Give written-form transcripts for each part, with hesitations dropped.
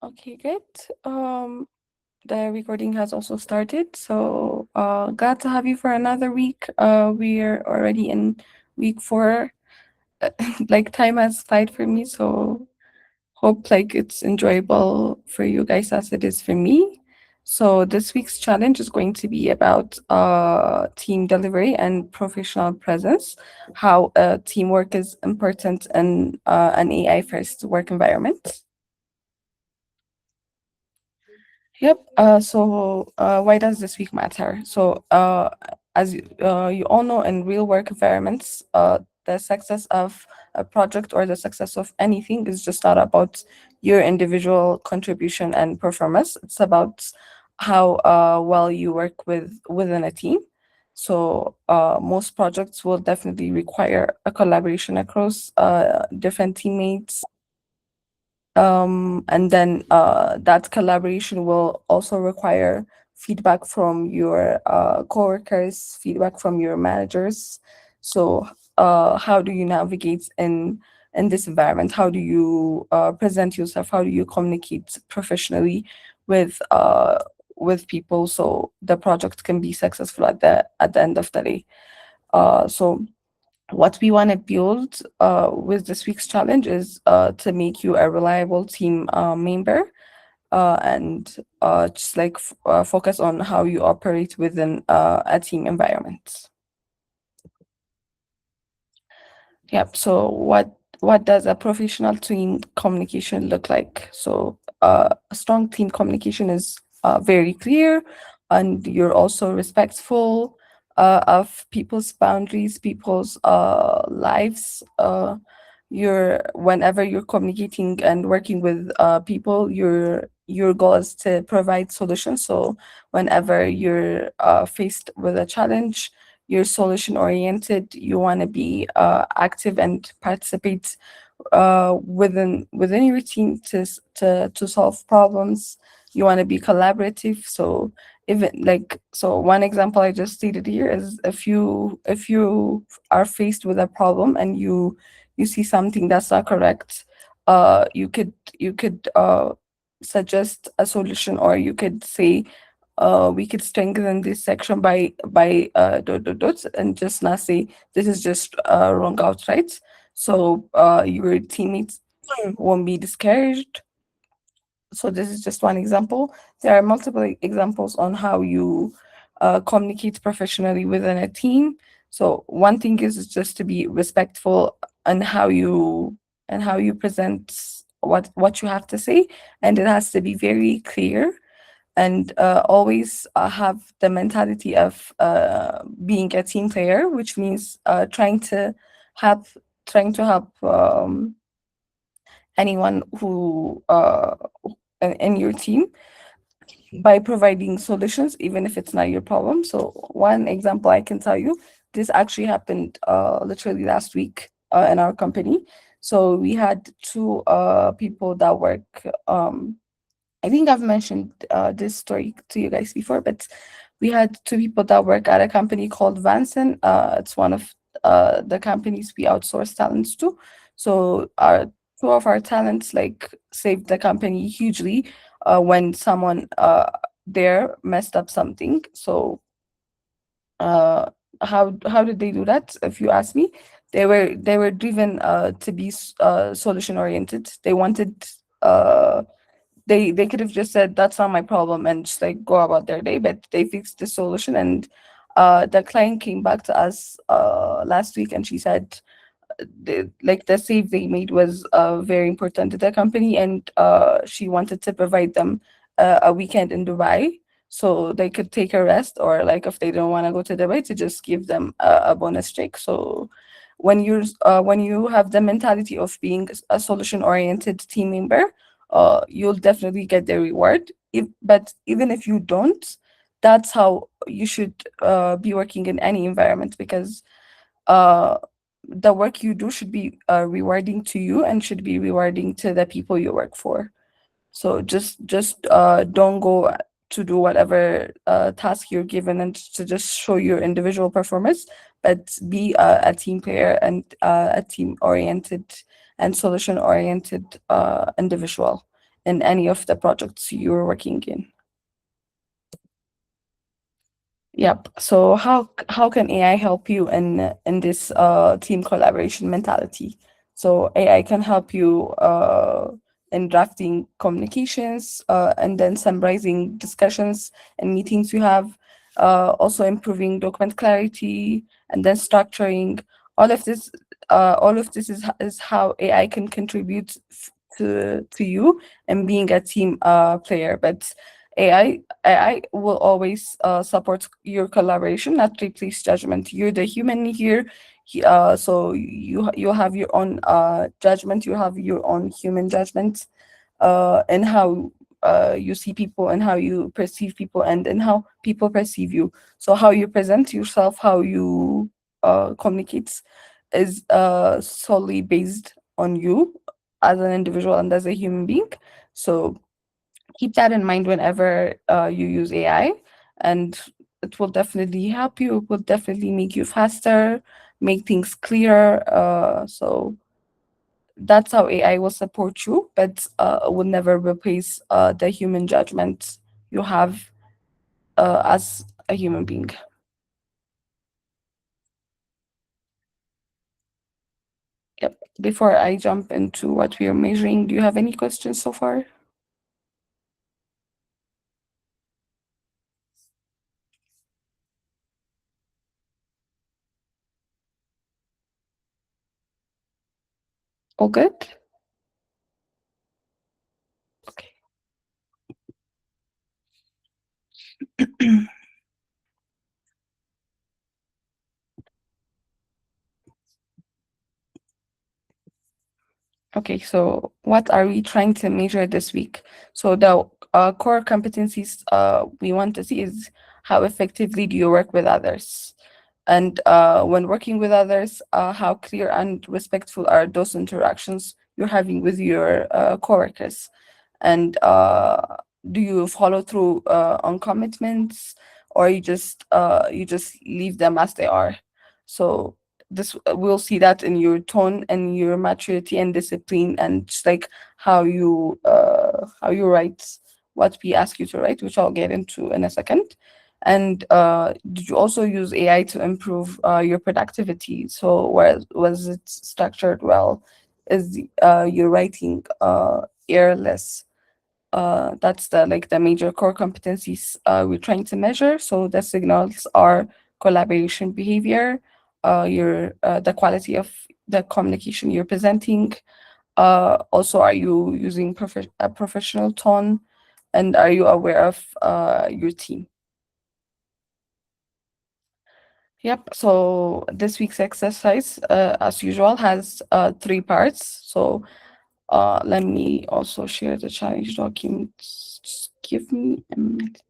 Okay, good. The recording has also started, so glad to have you for another week. We're already in week 4. Like time has flied for me, so hope like it's enjoyable for you guys as it is for me. So this week's challenge is going to be about team delivery and professional presence, how teamwork is important in an AI first work environment. Yep. Why does this week matter? As you all know, in real work environments, the success of a project or the success of anything is just not about your individual contribution and performance. It's about how well you work within a team. Most projects will definitely require a collaboration across different teammates, and then that collaboration will also require feedback from your coworkers, feedback from your managers. So how do you navigate in this environment? How do you present yourself? How do you communicate professionally with with people so the project can be successful at the end of the day? So what we want to build with this week's challenge is to make you a reliable team member, and just like focus on how you operate within a team environment. Yep. So what does a professional team communication look like? So a strong team communication is very clear, and you're also respectful of people's boundaries, people's lives. You're whenever you're communicating and working with people, your goal is to provide solutions. So whenever you're faced with a challenge, you're solution oriented, you want to be active and participate within your team to solve problems. You want to be collaborative. So even like, so one example I just stated here is, if you are faced with a problem and you see something that's not correct, you could suggest a solution, or you could say, we could strengthen this section by dots, and just not say this is just wrong outright. So your teammates won't be discouraged. So this is just one example. There are multiple examples on how you communicate professionally within a team. So one thing is just to be respectful and how you present what you have to say, and it has to be very clear, and always have the mentality of being a team player, which means have trying to help anyone who in your team by providing solutions, even if it's not your problem. So one example I can tell you, this actually happened literally last week in our company. So we had two people that work. I think I've mentioned this story to you guys before, but we had two people that work at a company called Vanson. It's one of the companies we outsource talents to. So our two of our talents like saved the company hugely when someone there messed up something. So uh, how did they do that? If you ask me, they were driven to be solution oriented. They wanted. They could have just said that's not my problem and just like go about their day, but they fixed the solution. And the client came back to us last week, and she said the save they made was very important to the company, and she wanted to provide them a weekend in Dubai so they could take a rest, or like if they don't want to go to Dubai, to just give them a bonus check. So when you have the mentality of being a solution oriented team member, you'll definitely get the reward. But even if you don't, that's how you should be working in any environment, because uh, the work you do should be rewarding to you and should be rewarding to the people you work for. So just don't go to do whatever task you're given and to just show your individual performance, but be a team player and a team oriented and solution oriented individual. in any of the projects you're working in. Yep. So how can AI help you in this team collaboration mentality? So AI can help you in drafting communications and then summarizing discussions and meetings you have, also improving document clarity and then structuring. All of this is how AI can contribute to you and being a team player. But AI will always support your collaboration, not replace judgment. You're the human here, so you have your own judgment. You have your own human judgment, and how you see people and how you perceive people and how people perceive you. So how you present yourself, how you communicate, is solely based on you as an individual and as a human being. So keep that in mind whenever you use AI, and it will definitely help you. It will definitely make you faster, make things clearer. So that's how AI will support you, but will never replace the human judgment you have as a human being. Yep. Before I jump into what we are measuring, do you have any questions so far? All good? Okay. Okay, so what are we trying to measure this week? So the core competencies we want to see is how effectively do you work with others? And when working with others, how clear and respectful are those interactions you're having with your coworkers? And do you follow through on commitments, or you just leave them as they are? So this we'll see that in your tone and your maturity and discipline, and just like how you write what we ask you to write, which I'll get into in a second. And did you also use AI to improve your productivity? So was it structured well? Is your writing airless? That's the major core competencies we're trying to measure. So the signals are collaboration behavior, your the quality of the communication you're presenting. Also, are you using a professional tone, and are you aware of your team? Yep. So this week's exercise, as usual, has three parts. So let me also share the challenge document. Just give me a minute.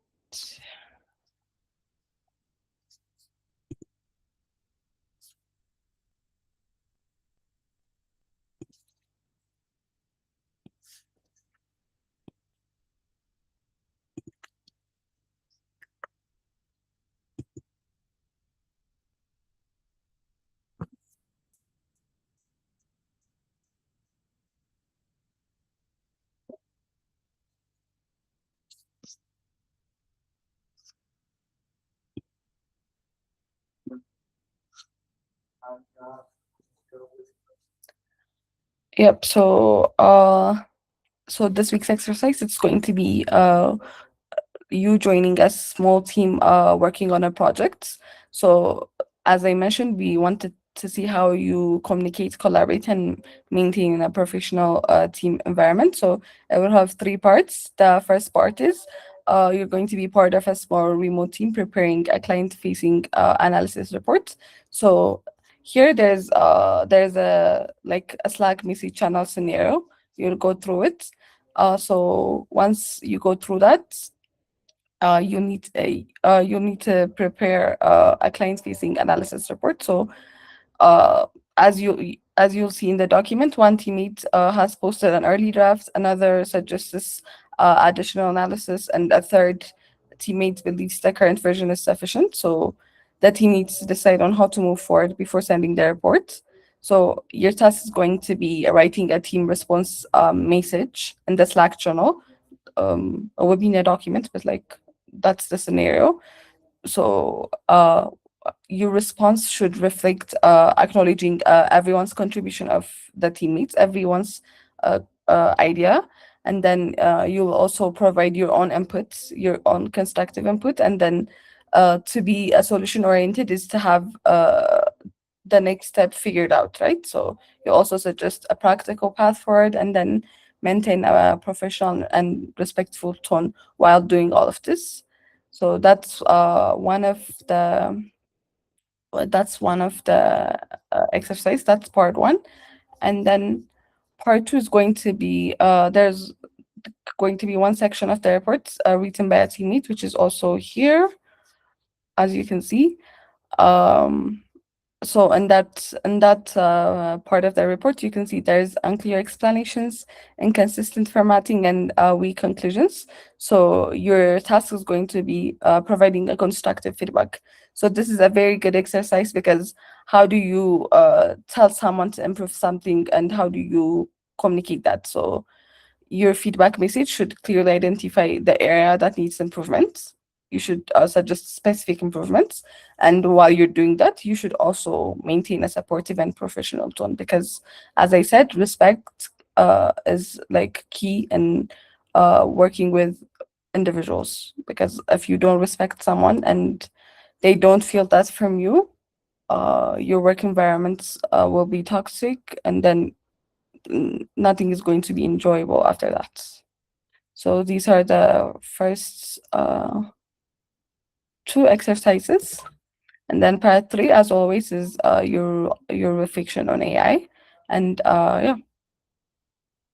Yep. So this week's exercise, it's going to be you joining a small team working on a project. So as I mentioned, we wanted to see how you communicate, collaborate, and maintain a professional team environment. So it will have three parts. The first part is you're going to be part of a small remote team preparing a client-facing analysis report. So here there's a like a Slack message channel scenario. You'll go through it. So once you go through that, you need to prepare a client-facing analysis report. So uh, as you'll see in the document, one teammate has posted an early draft, another suggests additional analysis, and a third teammate believes the current version is sufficient. So the team needs to decide on how to move forward before sending the report. So your task is going to be writing a team response message in the Slack channel, a webinar document, but like that's the scenario. So your response should reflect acknowledging everyone's contribution of the teammates, everyone's uh, idea, and then you'll also provide your own inputs, your own constructive input, and then to be a solution oriented is to have the next step figured out, right? So you also suggest a practical path forward, and then maintain a professional and respectful tone while doing all of this. So that's one of the exercise. That's part one, and then part two is going to be there's going to be one section of the report written by a teammate, which is also here, as you can see. Um, so in that part of the report, you can see there's unclear explanations, inconsistent formatting, and weak conclusions. So your task is going to be providing a constructive feedback. So this is a very good exercise, because how do you tell someone to improve something, and how do you communicate that? So your feedback message should clearly identify the area that needs improvement. You should suggest specific improvements. And while you're doing that, you should also maintain a supportive and professional tone, because, as I said, respect is like key in working with individuals. Because if you don't respect someone and they don't feel that from you, your work environments will be toxic, and then nothing is going to be enjoyable after that. So these are the first two exercises. And then part three, as always, is your reflection on AI. And uh,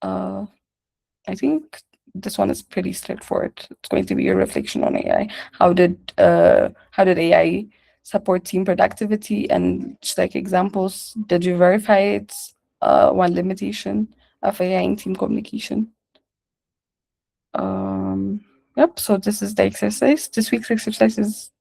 I think this one is pretty straightforward. It's going to be your reflection on AI. How did AI support team productivity? And just like examples, did you verify it? One limitation of AI in team communication. Yep, so this is the exercise. This week's exercise is,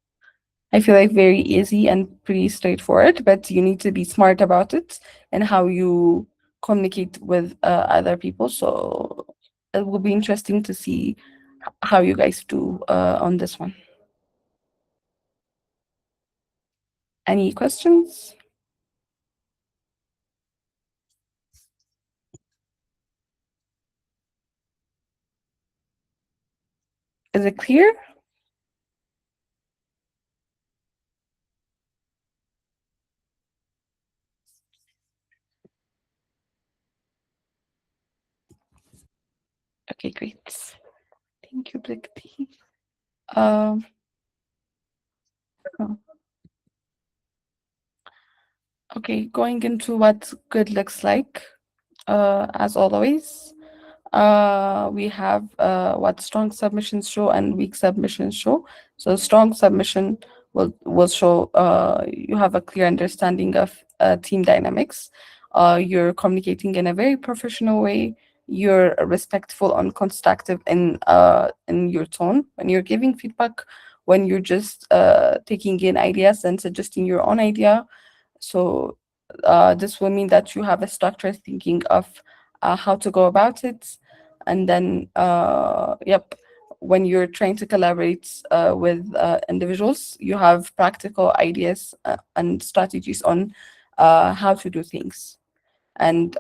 I feel like, very easy and pretty straightforward, but you need to be smart about it and how you communicate with other people. So it will be interesting to see how you guys do on this one. Any questions? Is it clear? Okay, great. Thank you, Blakti. Um, oh, okay, going into what good looks like, as always. We have what strong submissions show and weak submissions show. So strong submission will show you have a clear understanding of team dynamics. You're communicating in a very professional way. You're respectful and constructive in your tone when you're giving feedback. When you're just taking in ideas and suggesting your own idea. So this will mean that you have a structured thinking of how to go about it. And then, yep, when you're trying to collaborate with individuals, you have practical ideas and strategies on how to do things. And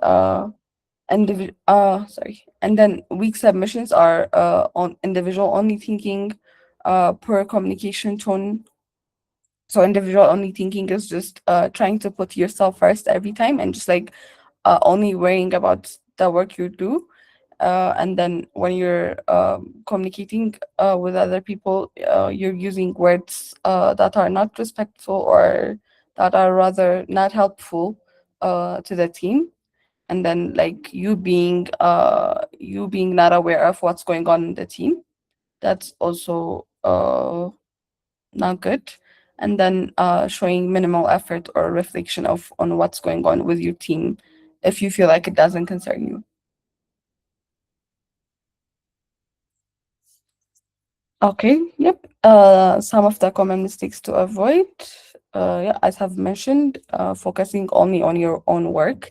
and then weak submissions are on individual only thinking, poor communication tone. So individual only thinking is just trying to put yourself first every time, and just like only worrying about the work you do. And then when you're communicating with other people, you're using words that are not respectful, or that are rather not helpful to the team. And then like you being not aware of what's going on in the team. That's also not good. And then showing minimal effort or reflection of on what's going on with your team if you feel like it doesn't concern you. Okay, yep. Some of the common mistakes to avoid. yeah, as I've mentioned, focusing only on your own work,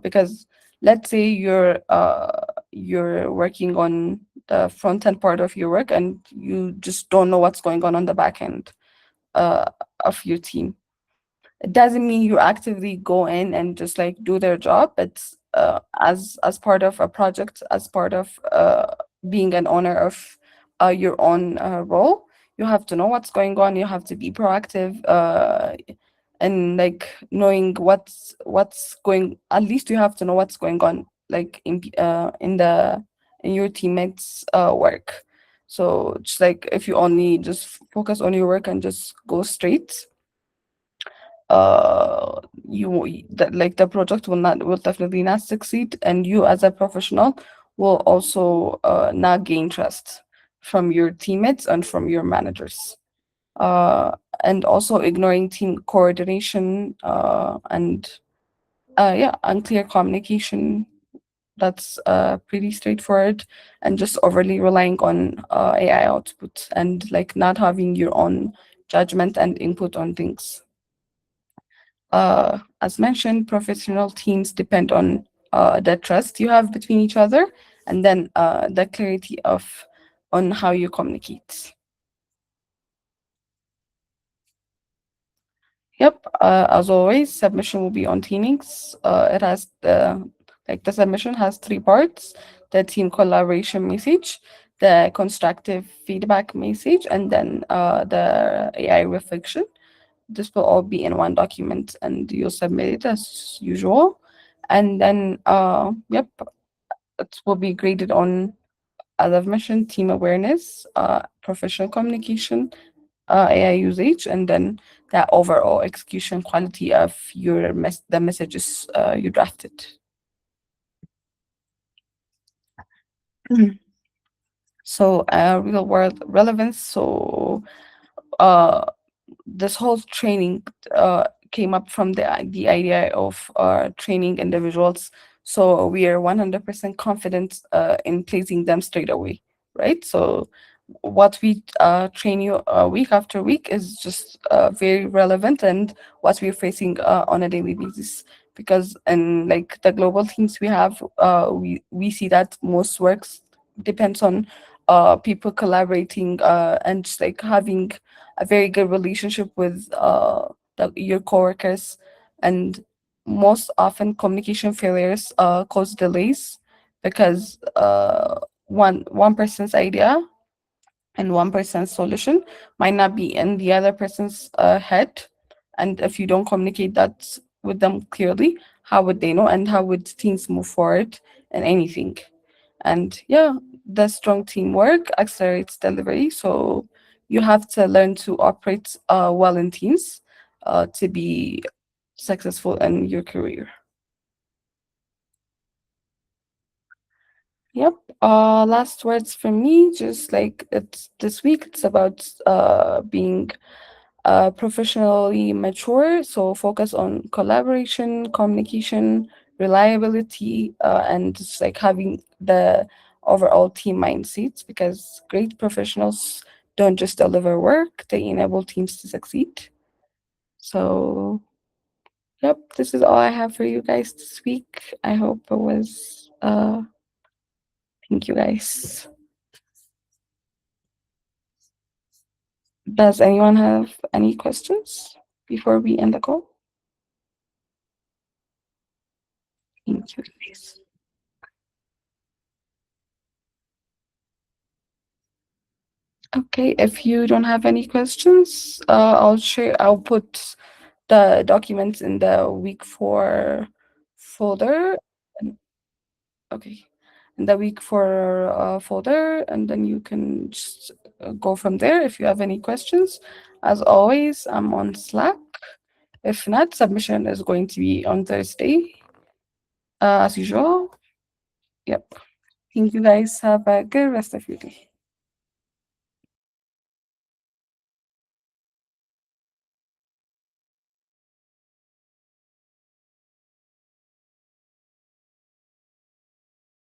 because let's say you're working on the front end part of your work and you just don't know what's going on the back end uh, of your team. It doesn't mean you actively go in and just like do their job. It's as part of a project, as part of being an owner of your own role. You have to know what's going on. You have to be proactive, and like knowing what's going. At least you have to know what's going on, like in your teammates' work. So just like if you only just focus on your work and just go straight, that like the project will definitely not succeed, and you as a professional will also not gain trust from your teammates and from your managers, uh and also ignoring team coordination, and yeah, unclear communication. That's pretty straightforward, and just overly relying on AI output and like not having your own judgment and input on things. As mentioned, professional teams depend on the trust you have between each other, and then the clarity of on how you communicate. Yep. As always, submission will be on Teamings. It has the submission has three parts: the team collaboration message, the constructive feedback message, and then the AI reflection. This will all be in one document, and you'll submit it as usual. And then, yep, it will be graded on, as I've mentioned, team awareness, professional communication, AI usage, and then that overall execution quality of the messages you drafted. Mhm. So, real world relevance. So, uh, this whole training came up from the idea of training individuals, so we are 100% confident in placing them straight away, right? So what we train you week after week is just very relevant, and what we're facing on a daily basis, because in like the global teams we have, we see that most works depends on people collaborating and just like having a very good relationship with your coworkers, and most often communication failures cause delays because one person's idea and one person's solution might not be in the other person's head, and if you don't communicate that with them clearly, how would they know, and how would things move forward in anything? And yeah, the strong teamwork accelerates delivery. So you have to learn to operate well in teams to be successful in your career. Yep. Last words from me. Just like it's this week, it's about being professionally mature. So focus on collaboration, communication, reliability, and just like having the overall team mindsets, because great professionals don't just deliver work, they enable teams to succeed. So, yep, this is all I have for you guys this week. I hope it was, thank you guys. Does anyone have any questions before we end the call? Thank you guys. Okay, if you don't have any questions, I'll put the documents in the week four folder. and- Okay, in the week four folder, and then you can just go from there if you have any questions. As always, I'm on Slack. If not, submission is going to be on Thursday, as usual. Yep. Thank you guys. Have a good rest of your day.